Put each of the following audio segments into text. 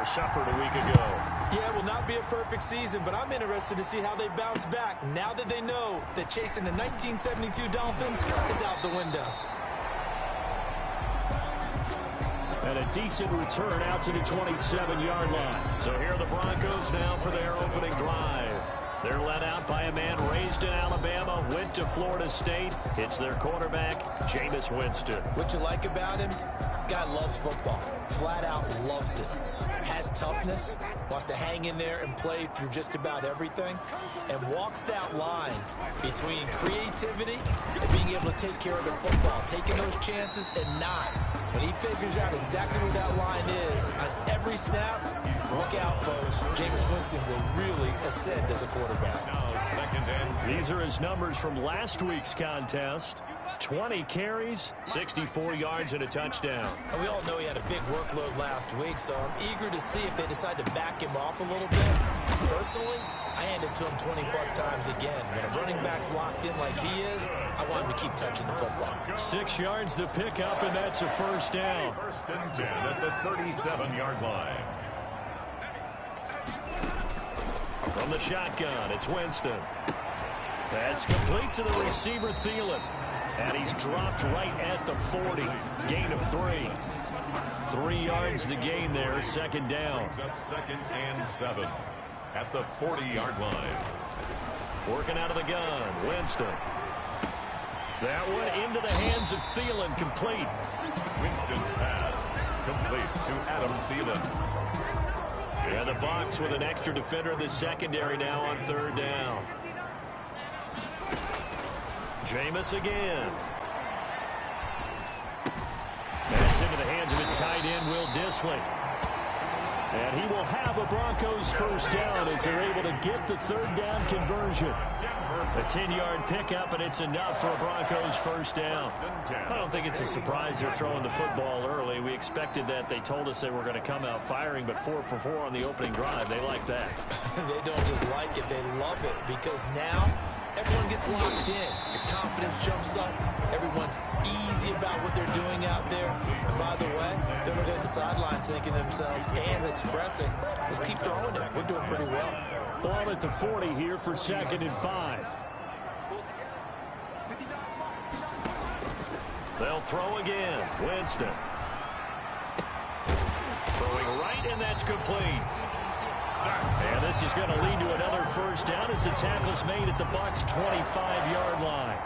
suffered a week ago. Yeah, it will not be a perfect season, but I'm interested to see how they bounce back now that they know that chasing the 1972 Dolphins is out the window. And a decent return out to the 27-yard line. So here are the Broncos now for their opening drive. They're led out by a man raised in Alabama, went to Florida State. It's their quarterback, Jameis Winston. What you like about him? Guy loves football. Flat out loves it. Has toughness, wants to hang in there and play through just about everything, and walks that line between creativity and being able to take care of the football, taking those chances and not. When he figures out exactly where that line is on every snap, look out, folks. Jameis Winston will really ascend as a quarterback. These are his numbers from last week's contest. 20 carries, 64 yards, and a touchdown. And we all know he had a big workload last week, so I'm eager to see if they decide to back him off a little bit. Personally, I hand it to him 20-plus times again. When a running back's locked in like he is, I want him to keep touching the football. 6 yards the pickup, and that's a first down. First and 10 at the 37-yard line. From the shotgun, it's Winston. That's complete to the receiver, Thielen. And he's dropped right at the 40. Gain of 3. 3 yards the gain there, second down. Second and 7 at the 40-yard line. Working out of the gun, Winston. That one into the hands of Thielen, complete. Winston's pass complete to Adam Thielen. And the Bucs with an extra defender in the secondary now on third down. Jameis again. That's into the hands of his tight end, Will Dissly. And he will have a Broncos first down as they're able to get the third down conversion. A 10-yard pickup, and it's enough for a Broncos first down. I don't think it's a surprise they're throwing the football early. We expected that. They told us they were going to come out firing, but 4 for 4 on the opening drive. They like that. They don't just like it, they love it, because now everyone gets locked in. Your confidence jumps up. Everyone's easy about what they're doing out there. And by the way, they're looking at the sideline thinking to themselves and expressing, let's keep throwing it. We're doing pretty well. Ball at the 40 here for 2nd and 5. They'll throw again. Winston. Throwing right, and that's complete. And this is going to lead to another first down as the tackle's made at the Bucs' 25-yard line.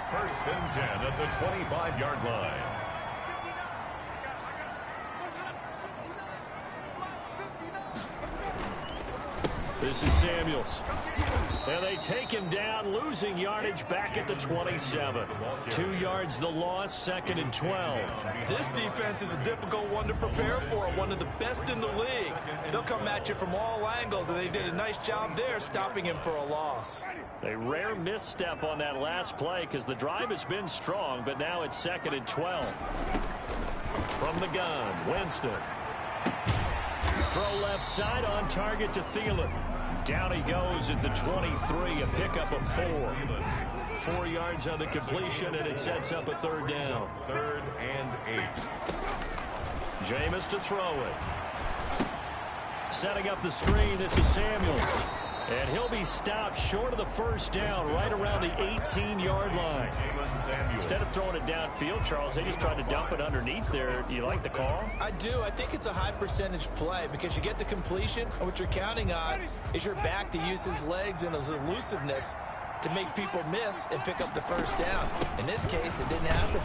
First and 10 at the 25-yard line. This is Samuels. And they take him down, losing yardage back at the 27. 2 yards the loss, 2nd and 12. This defense is a difficult one to prepare for, one of the best in the league. They'll come at you from all angles, and they did a nice job there stopping him for a loss. A rare misstep on that last play because the drive has been strong, but now it's 2nd and 12. From the gun, Winston. Throw left side on target to Thielen. Down he goes at the 23, a pickup of 4. 4 yards on the completion, and it sets up a third down. 3rd and 8. Jameis to throw it. Setting up the screen, this is Samuels. And he'll be stopped short of the first down right around the 18-yard line. Instead of throwing it downfield, Charles, they just tried to dump it underneath there. Do you like the call? I do. I think it's a high-percentage play because you get the completion, and what you're counting on is your back to use his legs and his elusiveness to make people miss and pick up the first down. In this case, it didn't happen.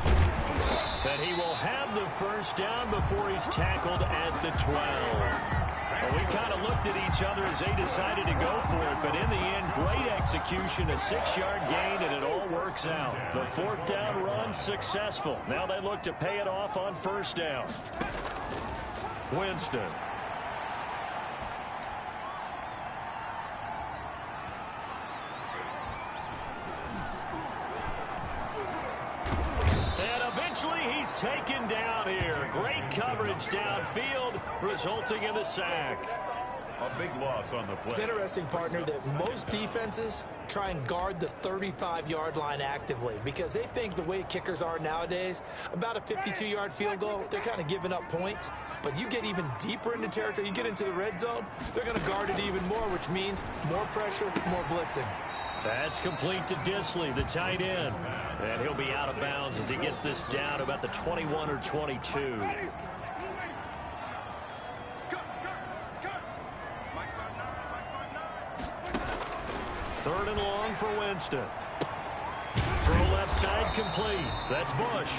And he will have the first down before he's tackled at the 12. Well, we kind of looked at each other as they decided to go for it, but in the end, great execution, a 6-yard gain, and it all works out. The 4th down run successful. Now they look to pay it off on first down. Winston. And eventually he's taken down here. Great coverage downfield, resulting in the sack. A big loss on the play. It's interesting, partner, that most defenses try and guard the 35-yard line actively because they think the way kickers are nowadays, about a 52-yard field goal, they're kind of giving up points. But you get even deeper into territory, you get into the red zone, they're going to guard it even more, which means more pressure, more blitzing. That's complete to Disley, the tight end. And he'll be out of bounds as he gets this down about the 21 or 22. Third and long for Winston. Throw left side complete. That's Bush.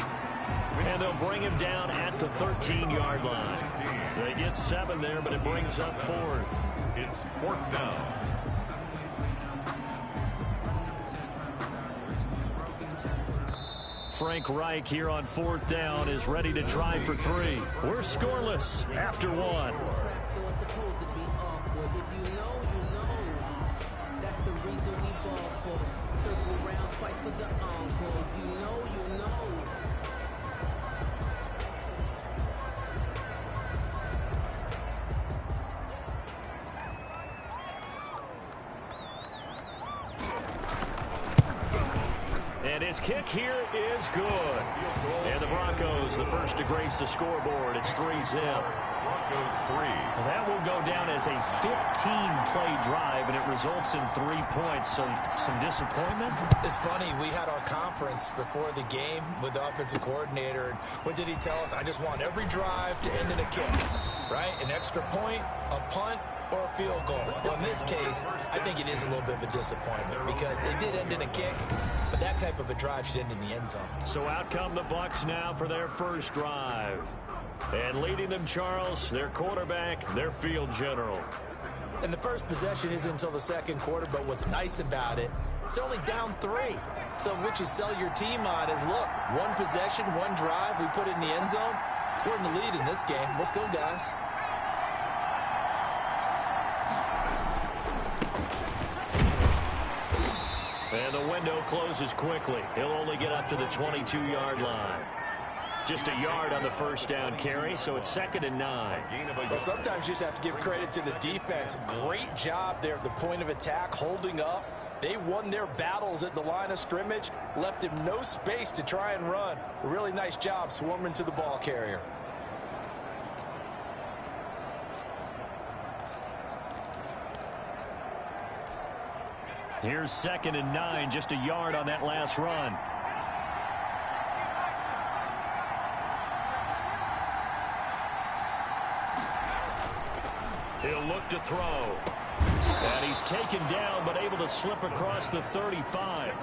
And they'll bring him down at the 13-yard line. They get 7 there, but it brings up 4th. It's 4th down. Frank Reich here on 4th down is ready to try for 3. We're scoreless after 1. And his kick here is good. And the Broncos, the first to grace the scoreboard. It's 3-zip. Broncos 3. Well, that will go down as a 15-play drive, and it results in 3 points. So some disappointment? It's funny, we had our conference before the game with the offensive coordinator, and what did he tell us? I just want every drive to end in a kick, right? An extra point, a punt, or a field goal. Well, in this case, I think it is a little bit of a disappointment because it did end in a kick, but that type of a drive should end in the end zone. So out come the Bucs now for their first drive. And leading them, Charles, their quarterback, their field general. And the first possession isn't until the second quarter, but what's nice about it, it's only down 3. So what you sell your team on is, look, one possession, one drive, we put it in the end zone. We're in the lead in this game. Let's go, guys. And the window closes quickly. He'll only get up to the 22-yard line. Just a yard on the first down carry, so it's 2nd and 9. Well, sometimes you just have to give credit to the defense. Great job there at the point of attack, holding up. They won their battles at the line of scrimmage, left him no space to try and run. A really nice job swarming to the ball carrier. Here's 2nd and 9, just a yard on that last run. He'll look to throw. And he's taken down, but able to slip across the 35.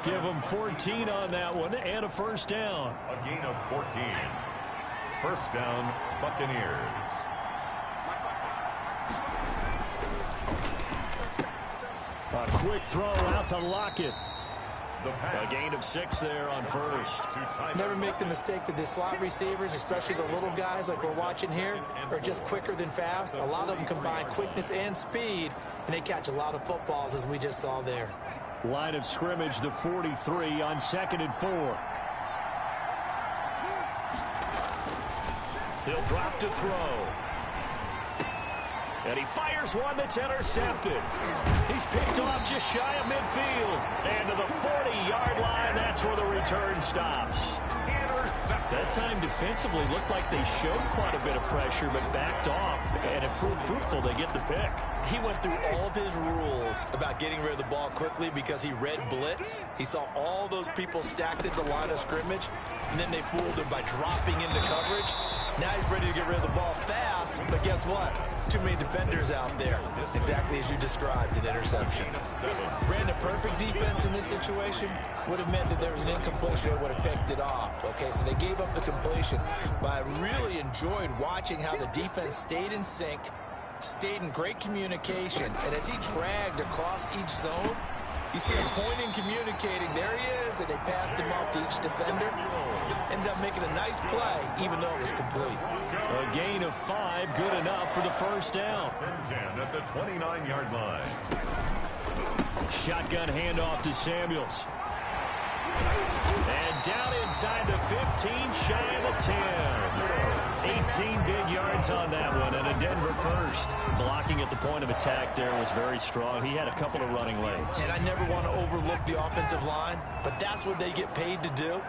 Give him 14 on that one, and a first down. A gain of 14. First down, Buccaneers. A quick throw out to Lockett. A gain of 6 there on first. Never make the mistake that the slot receivers, especially the little guys like we're watching here, are just quicker than fast. A lot of them combine quickness and speed, and they catch a lot of footballs, as we just saw there. Line of scrimmage, the 43 on 2nd and 4. He'll drop to throw. And he fires one that's intercepted. He's picked off just shy of midfield. And to the 40-yard line, that's where the return stops. That time defensively looked like they showed quite a bit of pressure, but backed off, and it proved fruitful. They get the pick. He went through all of his rules about getting rid of the ball quickly because he read blitz. He saw all those people stacked at the line of scrimmage, and then they fooled him by dropping into coverage. Now he's ready to get rid of the ball fast, but guess what? Too many defenders out there. Exactly as you described, an interception. Ran a perfect defense in this situation. Would have meant that there was an incompletion that would have picked it off. Okay, so they gave up the completion, but I really enjoyed watching how the defense stayed in sync, stayed in great communication, and as he dragged across each zone, you see him pointing, communicating. There he is, and they passed him off to each defender. Ended up making a nice play, even though it was complete. A gain of 5, good enough for the first down. 10 at the 29-yard line. Shotgun handoff to Samuels. And down inside the 15, shy of the 10. 18 big yards on that one, and a Denver first. Blocking at the point of attack there was very strong. He had a couple of running lanes. And I never want to overlook the offensive line, but that's what they get paid to do.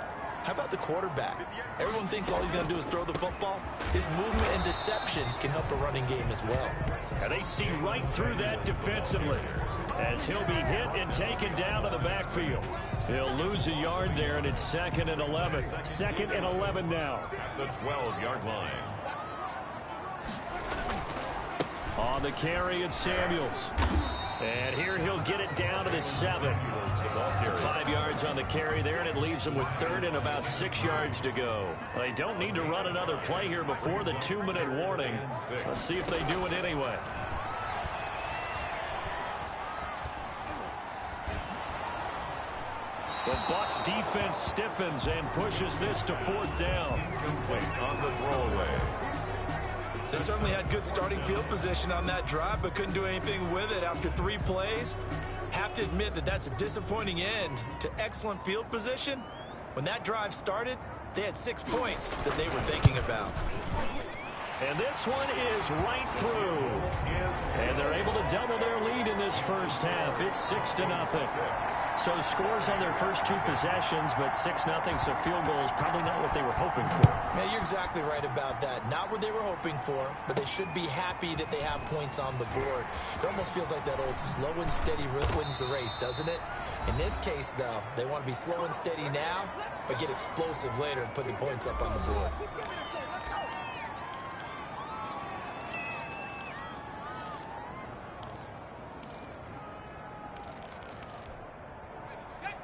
How about the quarterback? Everyone thinks all he's going to do is throw the football. His movement and deception can help a running game as well. And they see right through that defensively as he'll be hit and taken down to the backfield. He'll lose a yard there, and it's 2nd and 11. 2nd and 11 now. At the 12-yard line. On the carry, it's Samuels. And here he'll get it down to the 7. 5 yards on the carry there, and it leaves them with 3rd and about 6 yards to go. They don't need to run another play here before the 2-minute warning. Let's see if they do it anyway. The Bucs defense stiffens and pushes this to 4th down. Complete on the throwaway. They certainly had good starting field position on that drive, but couldn't do anything with it after 3 plays. Have to admit that that's a disappointing end to excellent field position. When that drive started, they had 6 points that they were thinking about. And this one is right through. And they're able to double their lead in this first half. It's 6-0. So scores on their first 2 possessions, but 6-0, so field goal is probably not what they were hoping for. Yeah, you're exactly right about that. Not what they were hoping for, but they should be happy that they have points on the board. It almost feels like that old slow and steady wins the race, doesn't it? In this case, though, they want to be slow and steady now, but get explosive later and put the points up on the board.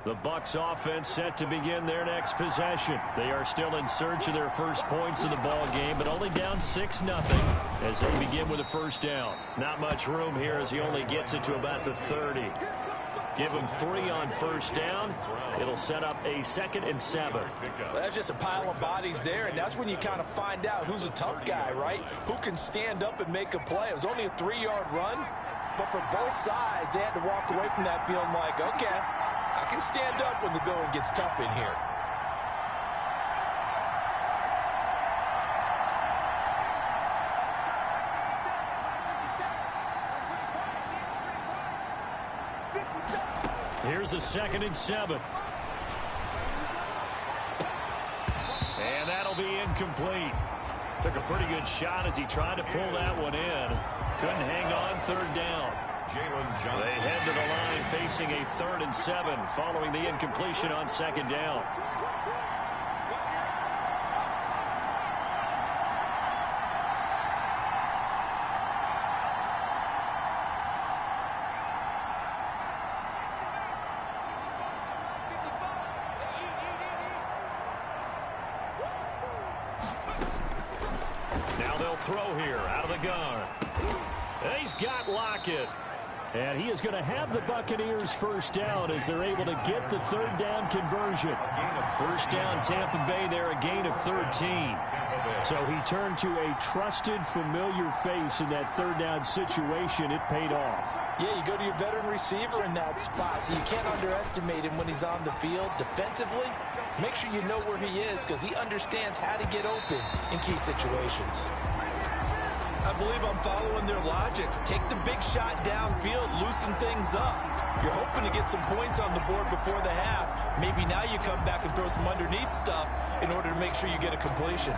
The Bucs offense set to begin their next possession. They are still in search of their first points in the ball game, but only down 6-0 as they begin with a first down. Not much room here as he only gets it to about the 30. Give him 3 on first down. It'll set up a 2nd and 7. Well, that's just a pile of bodies there, and that's when you kind of find out who's a tough guy, right? Who can stand up and make a play. It was only a 3-yard run, but for both sides, they had to walk away from that feeling like, okay, I can stand up when the going gets tough in here. Here's a 2nd and 7. And that'll be incomplete. Took a pretty good shot as he tried to pull that one in. Couldn't hang on 3rd down. They head to the line facing a 3rd and 7 following the incompletion on 2nd down. Now they'll throw here out of the gun. He's got Lockett. And he is going to have the Buccaneers first down as they're able to get the 3rd down conversion. First down Tampa Bay there, a gain of 13. So he turned to a trusted, familiar face in that 3rd down situation. It paid off. Yeah, you go to your veteran receiver in that spot, so you can't underestimate him when he's on the field. Defensively, make sure you know where he is because he understands how to get open in key situations. I believe I'm following their logic. Take the big shot downfield, loosen things up. You're hoping to get some points on the board before the half. Maybe now you come back and throw some underneath stuff in order to make sure you get a completion.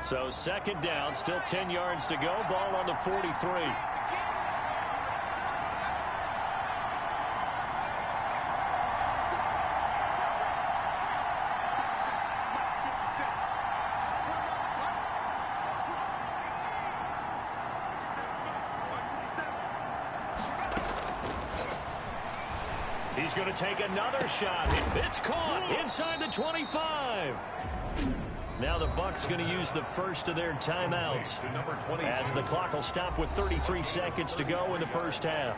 So second down, still 10 yards to go. Ball on the 43. He's going to take another shot. It's caught inside the 25. Now the Bucs going to use the first of their timeouts as the clock will stop with 33 seconds to go in the first half.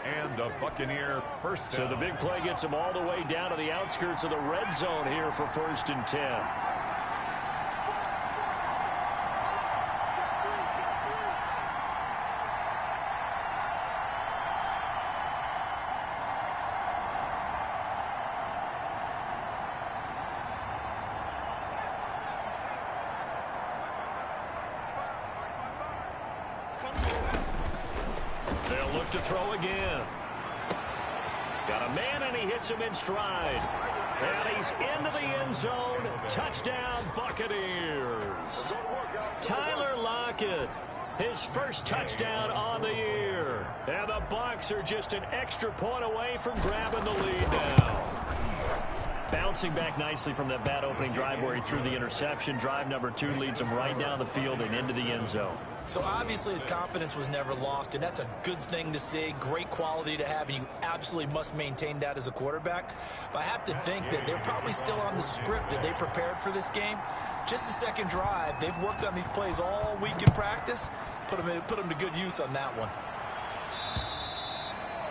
And a Buccaneer first down. So the big play gets them all the way down to the outskirts of the red zone here for 1st and 10. They'll look to throw again. Got a man, and he hits him in stride. And he's into the end zone. Touchdown, Buccaneers. Tyler Lockett, his first touchdown on the year. And the Bucs are just an extra point away from grabbing the lead now. Bouncing back nicely from that bad opening drive where he threw the interception. Drive number 2 leads him right down the field and into the end zone. So obviously his confidence was never lost, and that's a good thing to see. Great quality to have, and you absolutely must maintain that as a quarterback. But I have to think that they're probably still on the script that they prepared for this game. Just the second drive, they've worked on these plays all week in practice. Put them to good use on that one.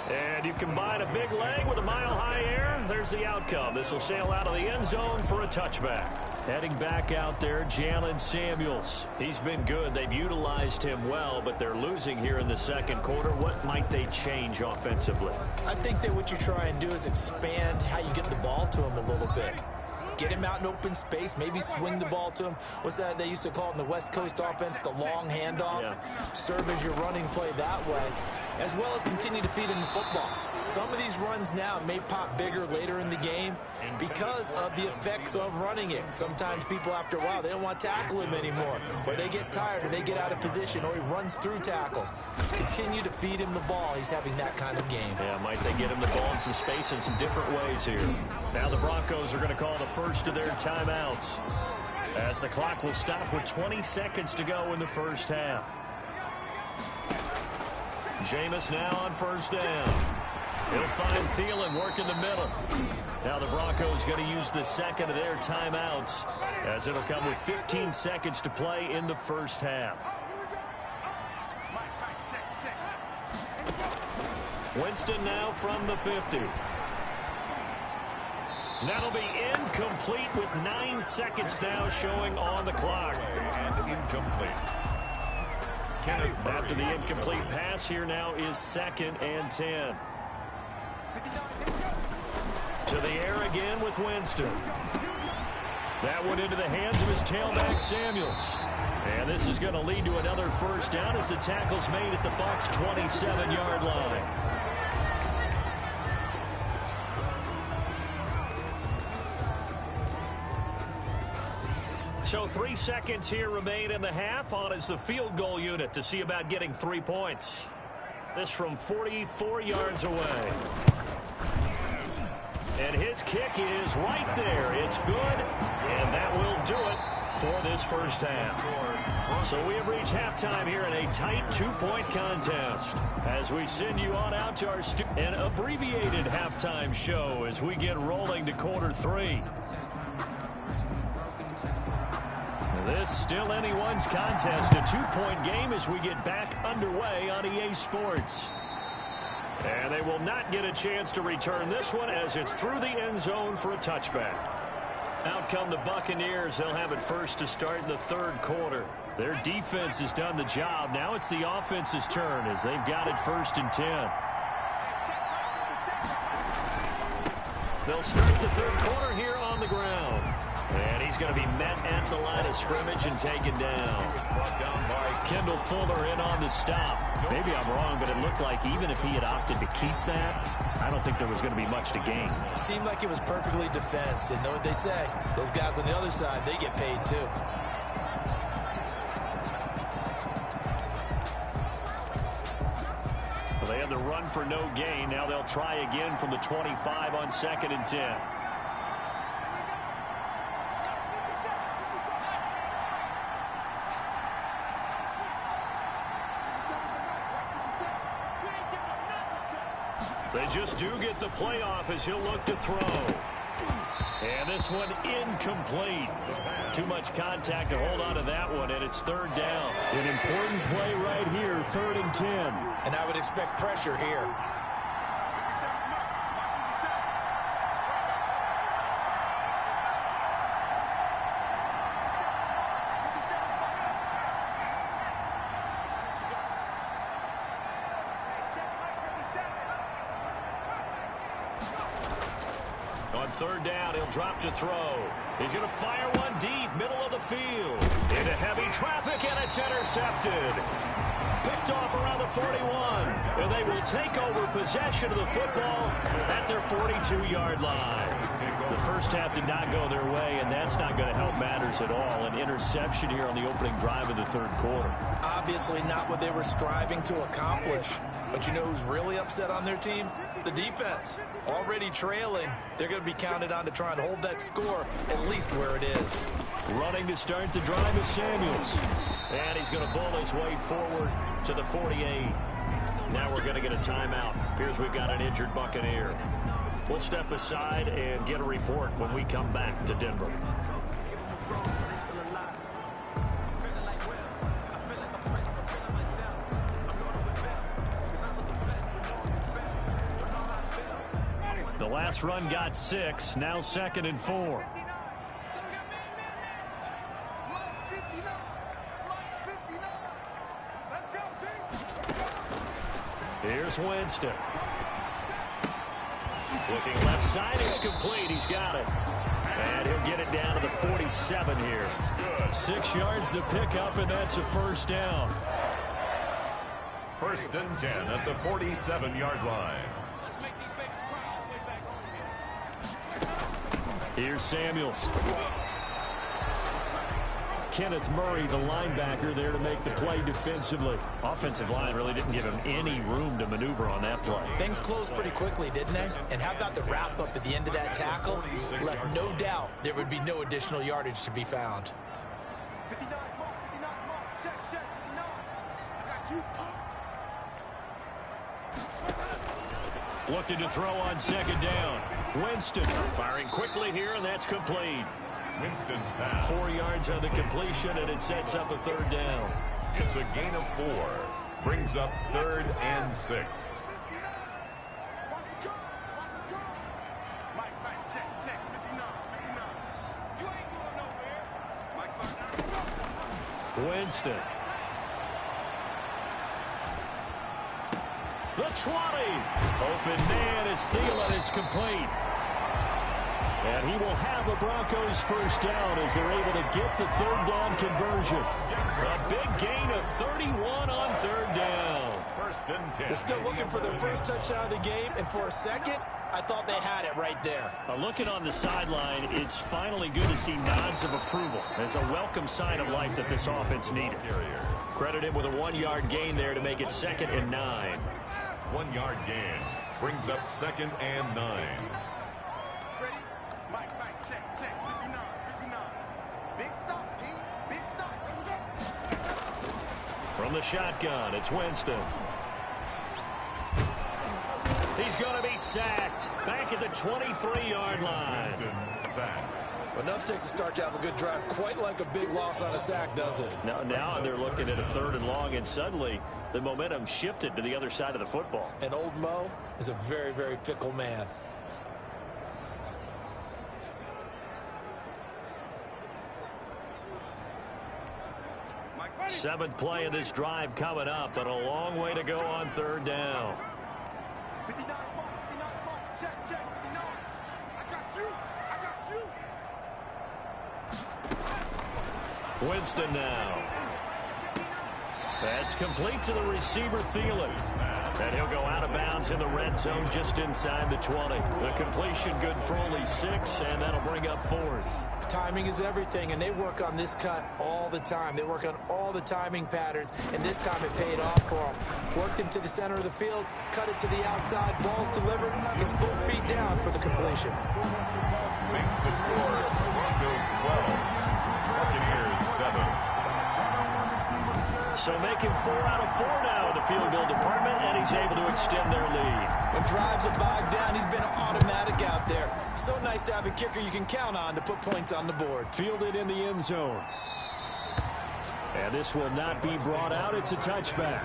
And you combine a big leg with a mile-high air, there's the outcome. This will sail out of the end zone for a touchback. Heading back out there, Jalen Samuels. He's been good. They've utilized him well, but they're losing here in the second quarter. What might they change offensively? I think that what you try and do is expand how you get the ball to him a little bit. Get him out in open space, maybe swing the ball to him. What's that they used to call it in the West Coast offense, the long handoff? Yeah. Serve as your running play that way, as well as continue to feed him the football. Some of these runs now may pop bigger later in the game because of the effects of running it. Sometimes people, after a while, they don't want to tackle him anymore, or they get tired, or they get out of position, or he runs through tackles. Continue to feed him the ball. He's having that kind of game. Yeah, might they get him the ball in some space in some different ways here. Now the Broncos are going to call the first of their timeouts as the clock will stop with 20 seconds to go in the first half. Jameis now on first down. He'll find Thielen work in the middle. Now the Broncos going to use the second of their timeouts as it'll come with 15 seconds to play in the first half. Winston now from the 50. That'll be incomplete with 9 seconds now showing on the clock. And incomplete. After the incomplete pass, here now is 2nd and 10. To the air again with Winston. That one into the hands of his tailback, Samuels. And this is going to lead to another first down as the tackle's made at the Bucs' 27-yard line. So 3 seconds here remain in the half. On is the field goal unit to see about getting 3 points. This from 44 yards away. And his kick is right there. It's good, and that will do it for this first half. So we have reached halftime here in a tight 2-point contest as we send you on out to our an abbreviated halftime show as we get rolling to quarter 3. This still anyone's contest, a 2-point game as we get back underway on EA Sports. And they will not get a chance to return this one as it's through the end zone for a touchback. Out come the Buccaneers. They'll have it first to start in the third quarter. Their defense has done the job. Now it's the offense's turn as they've got it 1st and 10. They'll start the third quarter here on the ground. And he's going to be met at the line of scrimmage and taken down. Kendall Fuller in on the stop. Maybe I'm wrong, but it looked like even if he had opted to keep that, I don't think there was going to be much to gain. Seemed like it was perfectly defense. And know what they say? Those guys on the other side, they get paid too. Well, they had the run for no gain. Now they'll try again from the 25 on 2nd and 10. They just do get the playoff as he'll look to throw. And this one incomplete. Too much contact to hold on to that one, and it's 3rd down. An important play right here, 3rd and 10. And I would expect pressure here. On 3rd down, he'll drop to throw. He's going to fire one deep, middle of the field. Into heavy traffic, and it's intercepted. Picked off around the 41. And they will take over possession of the football at their 42-yard line. The first half did not go their way, and that's not going to help matters at all. An interception here on the opening drive of the 3rd quarter. Obviously not what they were striving to accomplish. But you know who's really upset on their team? The defense. Already trailing. They're going to be counted on to try and hold that score at least where it is. Running to start the drive is Samuels. And he's going to bull his way forward to the 48. Now we're going to get a timeout. Appears we've got an injured Buccaneer. We'll step aside and get a report when we come back to Denver. The last run got 6. Now 2nd and 4. Here's Winston. Looking left side, it's complete. He's got it. And he'll get it down to the 47 here. 6 yards the pickup, and that's a 1st down. 1st and 10 at the 47-yard line. Here's Samuels. Kenneth Murray, the linebacker, there to make the play defensively. Offensive line really didn't give him any room to maneuver on that play. Things closed pretty quickly, didn't they? And how about the wrap-up at the end of that tackle? Left no doubt there would be no additional yardage to be found. Looking to throw on 2nd down. Winston firing quickly here, and that's complete. Winston's pass. 4 yards on the completion, and it sets up a 3rd down. It's a gain of 4. Brings up 3rd and 6. Winston. The 20. Open man as Thielen is complete. And he will have a Broncos 1st down as they're able to get the 3rd down conversion. A big gain of 31 on 3rd down. 1st and 10. They're still looking for their first touchdown of the game, and for a second, I thought they had it right there. Looking on the sideline, it's finally good to see nods of approval as a welcome sign of life that this offense needed. Credit him with a 1-yard gain there to make it 2nd and 9. 1-yard gain brings up 2nd and 9. From the shotgun, it's Winston. He's going to be sacked back at the 23-yard line. Well, nothing takes a start to have a good drive quite like a big loss on a sack, does it? Now they're looking at a 3rd and long, and suddenly the momentum shifted to the other side of the football. And old Mo is a very, very fickle man. Seventh play of this drive coming up, but a long way to go on 3rd down. Winston now. That's complete to the receiver, Thielen. And he'll go out of bounds in the red zone just inside the 20. The completion good for only 6, and that'll bring up 4th. Timing is everything, and they work on this cut all the time. They work on all the timing patterns, and this time it paid off for them. Worked him to the center of the field, cut it to the outside, ball's delivered, gets both feet down for the completion. Makes the score Broncos 12, Buccaneers 7. So making 4 out of 4 now in the field goal department, and he's able to extend their lead. When drives are bogged down, he's been automatic out there. So nice to have a kicker you can count on to put points on the board. Fielded in the end zone. And this will not be brought out. It's a touchback.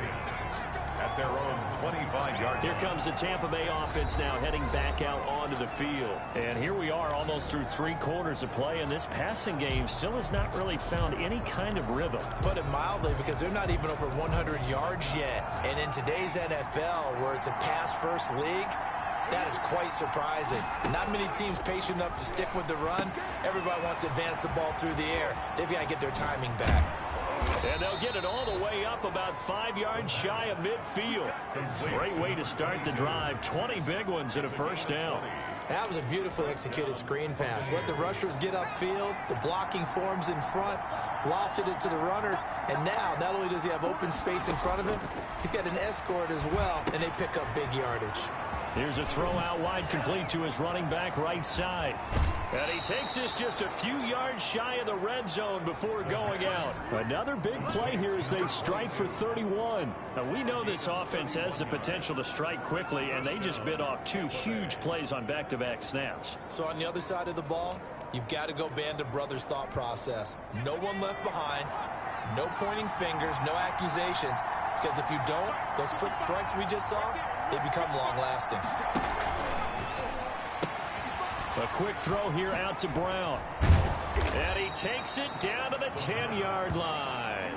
At their own 25-yard. Here comes the Tampa Bay offense now heading back out onto the field. And here we are almost through 3 quarters of play, and this passing game still has not really found any kind of rhythm. Put it mildly, because they're not even over 100 yards yet. And in today's NFL, where it's a pass-first league, that is quite surprising. Not many teams patient enough to stick with the run. Everybody wants to advance the ball through the air. They've got to get their timing back. And they'll get it all the way up about 5 yards shy of midfield. Great way to start the drive. 20 big ones and a first down. That was a beautifully executed screen pass. Let the rushers get upfield. The blocking forms in front. Lofted it to the runner. And now, not only does he have open space in front of him, he's got an escort as well, and they pick up big yardage. Here's a throw out wide, complete to his running back right side. And he takes this just a few yards shy of the red zone before going out. Another big play here as they strike for 31. Now, we know this offense has the potential to strike quickly, and they just bit off 2 huge plays on back-to-back snaps. So on the other side of the ball, you've got to go Band of Brothers thought process. No one left behind, no pointing fingers, no accusations, because if you don't, those quick strikes we just saw, they become long-lasting. A quick throw here out to Brown. And he takes it down to the 10-yard line.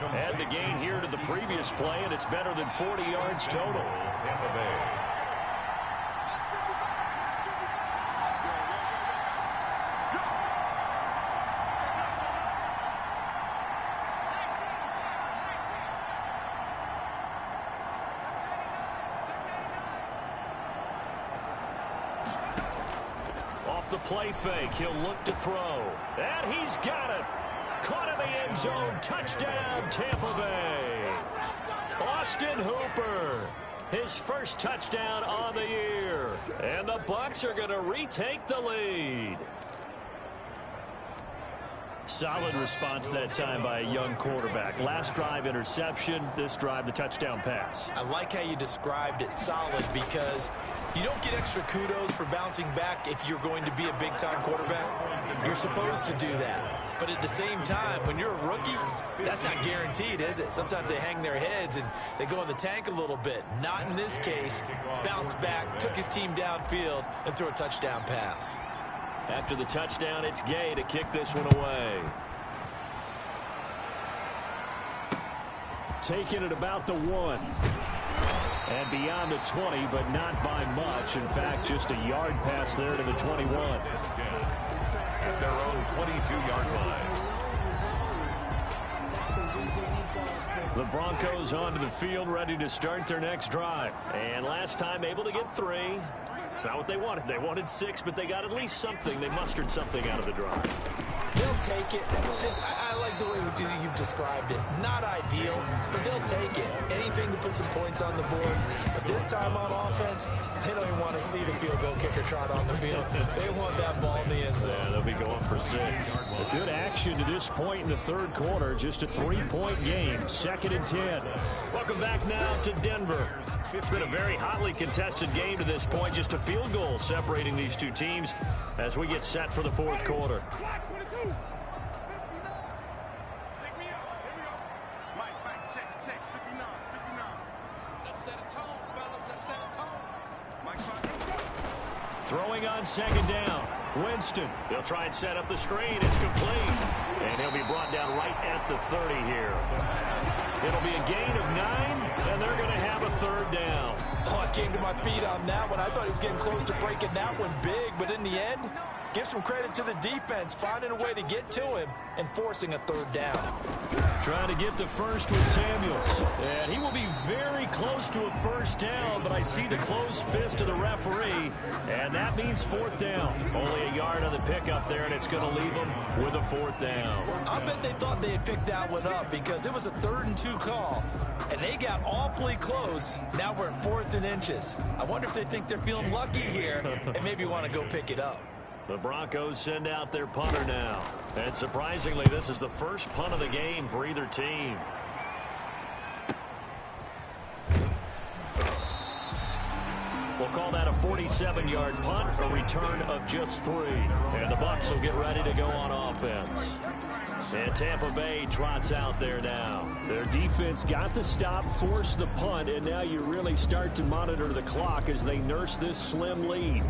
Add the gain here to the previous play, and it's better than 40 yards total. Tampa Bay. The play fake. He'll look to throw. And he's got it. Caught in the end zone. Touchdown, Tampa Bay. Austin Hooper. His first touchdown on the year. And the Bucs are going to retake the lead. Solid response that time by a young quarterback. Last drive, interception. This drive, the touchdown pass. I like how you described it, solid, because you don't get extra kudos for bouncing back if you're going to be a big-time quarterback. You're supposed to do that. But at the same time, when you're a rookie, that's not guaranteed, is it? Sometimes they hang their heads and they go in the tank a little bit. Not in this case. Bounced back, took his team downfield, and threw a touchdown pass. After the touchdown, it's Gay to kick this one away. Taking it about the 1. And beyond the 20, but not by much. In fact, just a yard pass there to the 21. At their own 22-yard line. The Broncos onto the field, ready to start their next drive. And last time able to get 3. It's not what they wanted. They wanted 6, but they got at least something. They mustered something out of the drive. They'll take it. Just, I like the way you've described it. Not ideal, but they'll take it. Anything to put some points on the board. But this time on offense, they don't even want to see the field goal kicker trot on the field. They want that ball in the end zone. Yeah, they'll be going for 6. A good action to this point in the third quarter. Just a 3-point game. 2nd and 10. Welcome back now to Denver. It's been a very hotly contested game to this point. Just a field goal separating these two teams as we get set for the fourth quarter. Throwing on 2nd down. Winston. They'll try and set up the screen. It's complete. And he'll be brought down right at the 30 here. It'll be a gain of 9, and they're going to have a 3rd down. Oh, I came to my feet on that one. I thought he was getting close to breaking that one big, but in the end, Give some credit to the defense, finding a way to get to him and forcing a third down. Trying to get the first with Samuels. And he will be very close to a first down, but I see the closed fist of the referee, and that means fourth down. Only a yard on the pickup there, and it's going to leave him with a fourth down. I bet they thought they had picked that one up because it was a 3rd and 2 call, and they got awfully close. Now we're at 4th and inches. I wonder if they think they're feeling lucky here and maybe want to go pick it up. The Broncos send out their punter now. And surprisingly, this is the first punt of the game for either team. We'll call that a 47-yard punt, a return of just 3. And the Bucs will get ready to go on offense. And Tampa Bay trots out there now. Their defense got the stop, forced the punt, and now you really start to monitor the clock as they nurse this slim lead.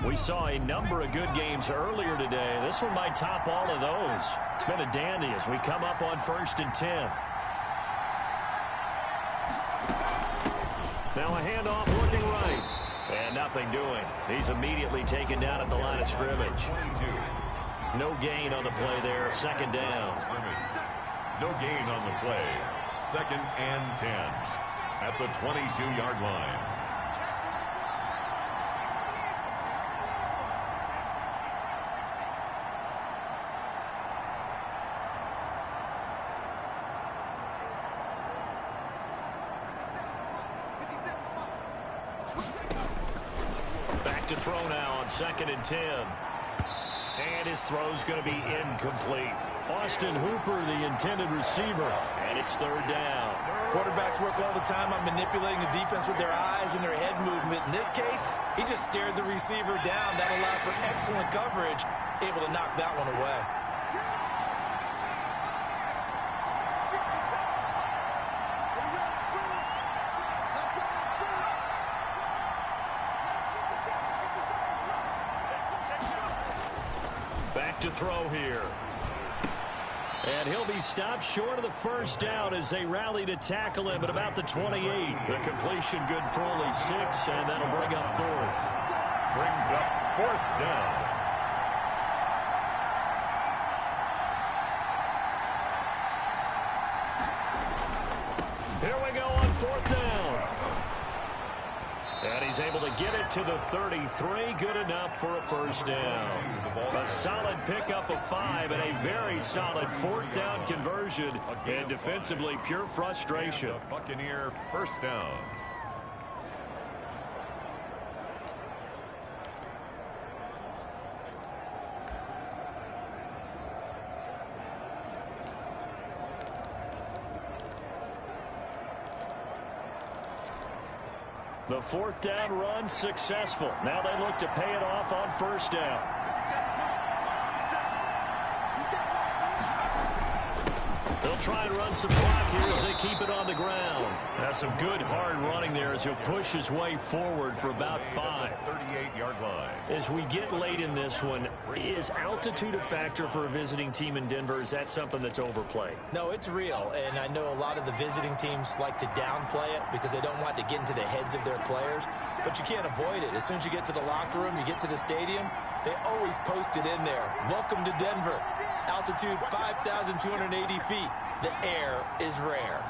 We saw a number of good games earlier today. This one might top all of those. It's been a dandy as we come up on 1st and 10. Now a handoff looking right. And nothing doing. He's immediately taken down at the line of scrimmage. No gain on the play there. 2nd down. No gain on the play. 2nd and 10 at the 22-yard line. Back to throw now on 2nd and 10. And his throw's going to be incomplete. Austin Hooper, the intended receiver, and it's 3rd down. Quarterbacks work all the time on manipulating the defense with their eyes and their head movement. In this case, he just stared the receiver down. That allowed for excellent coverage, able to knock that one away. Back to throw here. And he'll be stopped short of the first down as they rally to tackle him at about the 28. The completion good for only 6, and that'll bring up 4th. Brings up 4th down. Here we go on 4th down. And he's able to get it to the 33. Good enough for a first down. A solid pickup of 5 and a very solid 4th down conversion. And defensively, pure frustration. Buccaneer first down. The 4th down run successful. Now they look to pay it off on 1st down. They'll try and run some clock here as they keep it on the ground. That's some good hard running there as he'll push his way forward for about 5. 38-yard line. As we get late in this one, is altitude a factor for a visiting team in Denver? Is that something that's overplayed? No, it's real, and I know a lot of the visiting teams like to downplay it because they don't want to get into the heads of their players, but you can't avoid it. As soon as you get to the locker room, you get to the stadium, they always post it in there. Welcome to Denver. Altitude 5,280 feet. The air is rare.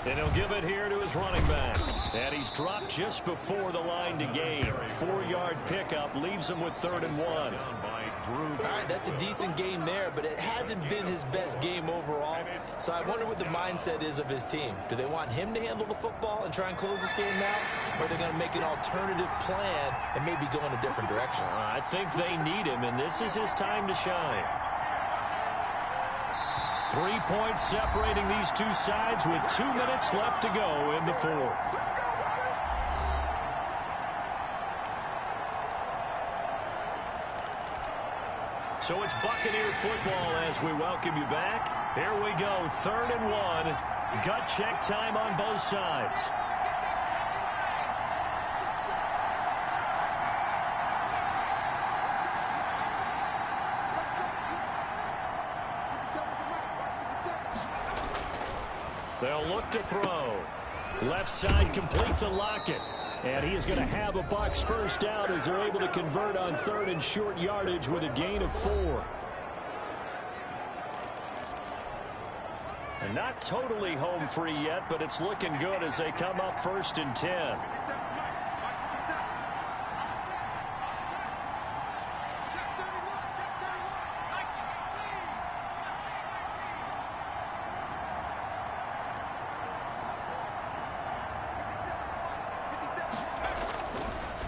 And he'll give it here to his running back. And he's dropped just before the line to gain. 4-yard pickup leaves him with 3rd and 1. All right, that's a decent game there, but it hasn't been his best game overall. So I wonder what the mindset is of his team. Do they want him to handle the football and try and close this game out? Or are they going to make an alternative plan and maybe go in a different direction? I think they need him, and this is his time to shine. 3 points separating these two sides with 2 minutes left to go in the 4th. So it's Buccaneer football as we welcome you back. Here we go, 3rd and 1. Gut check time on both sides. They'll look to throw. Left side complete to Lockett. And he is going to have a Bucs first down as they're able to convert on third and short yardage with a gain of 4. And not totally home free yet, but it's looking good as they come up 1st and 10.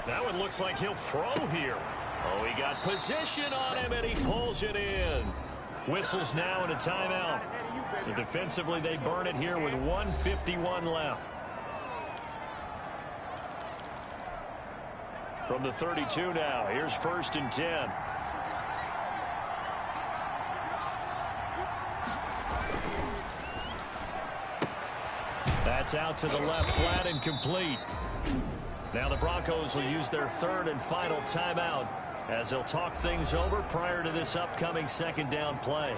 That one looks like he'll throw here. Oh, he got position on him, and he pulls it in. Whistles now and a timeout. So defensively, they burn it here with 1:51 left. From the 32 now, here's 1st and 10. That's out to the left, flat and complete. Now the Broncos will use their 3rd and final timeout as they'll talk things over prior to this upcoming 2nd down play.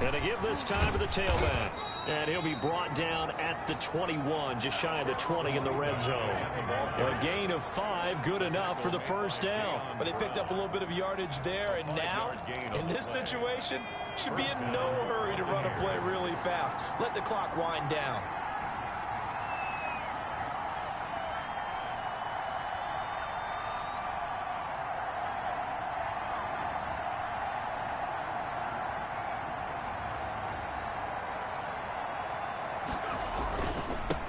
And to give this time to the tailback. And he'll be brought down at the 21, just shy of the 20 in the red zone. A gain of 5, good enough for the first down. But they picked up a little bit of yardage there, and now, in this situation, should be in no hurry to run a play really fast. Let the clock wind down.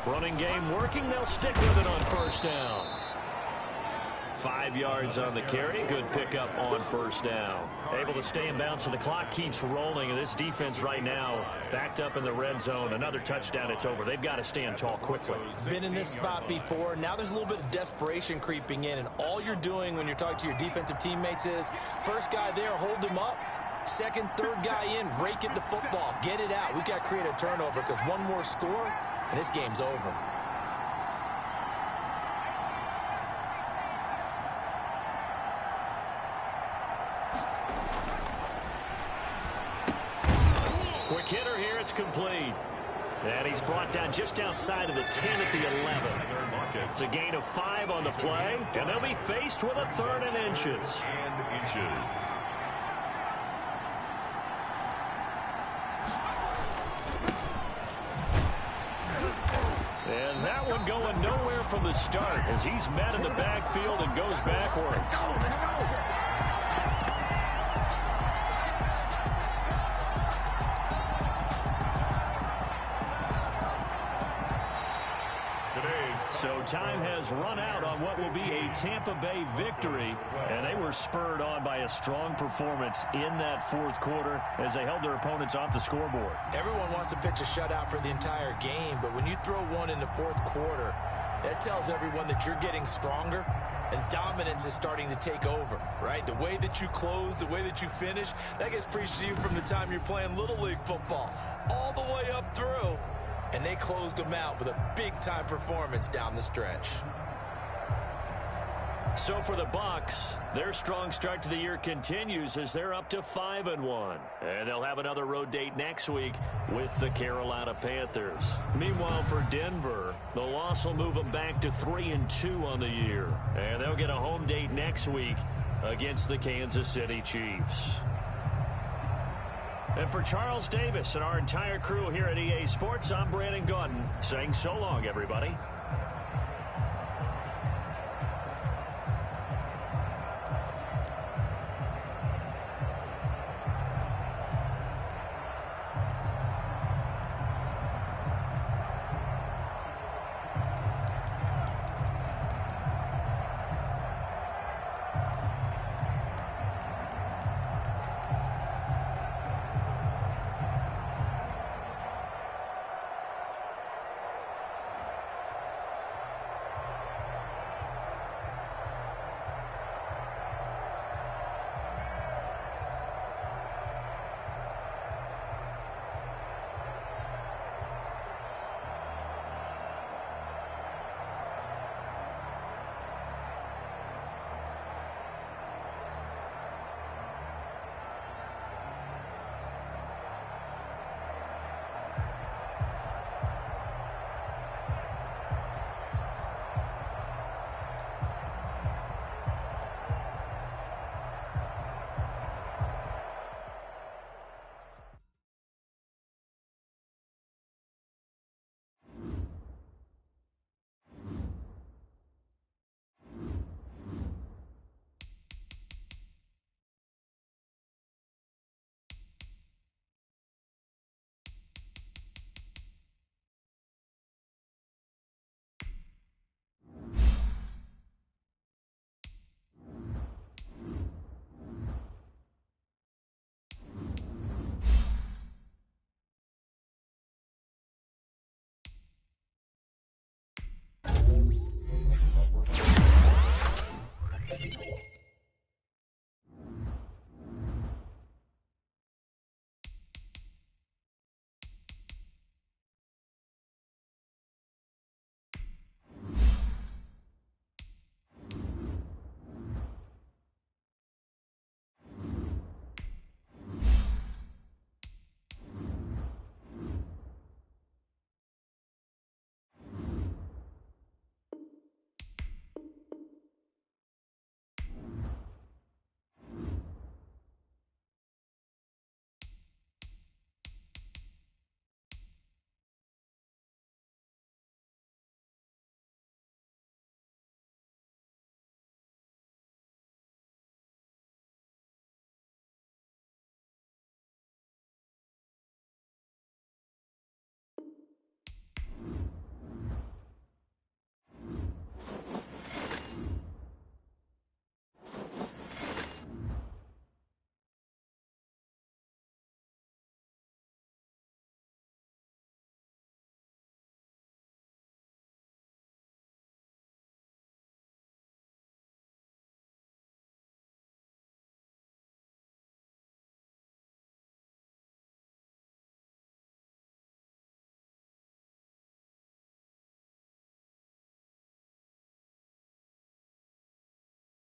Running game working. They'll stick with it on first down. 5 yards on the carry. Good pickup on first down. Able to stay in bounds, so the clock keeps rolling. And this defense right now backed up in the red zone. Another touchdown, it's over. They've got to stand tall quickly. Been in this spot before. Now there's a little bit of desperation creeping in. And all you're doing when you're talking to your defensive teammates is, first guy there, hold him up. Second, third guy in, rake at the football. Get it out. We've got to create a turnover because one more score, and this game's over. Quick hitter here, it's complete. And he's brought down just outside of the 10 at the 11. It's a gain of 5 on the play, and they'll be faced with a 3rd and inches. And that one going nowhere from the start as he's met in the backfield and goes backwards. So time has run out on what will be a Tampa Bay victory, and they were spurred on by a strong performance in that 4th quarter as they held their opponents off the scoreboard. Everyone wants to pitch a shutout for the entire game, but when you throw one in the 4th quarter, that tells everyone that you're getting stronger and dominance is starting to take over, right? The way that you close, the way that you finish, that gets preached to you from the time you're playing Little League football all the way up through. And they closed them out with a big-time performance down the stretch. So for the Bucs, their strong start to the year continues as they're up to 5-1. And they'll have another road date next week with the Carolina Panthers. Meanwhile, for Denver, the loss will move them back to 3-2 on the year. And they'll get a home date next week against the Kansas City Chiefs. And for Charles Davis and our entire crew here at EA Sports, I'm Brandon Gaudin saying so long, everybody.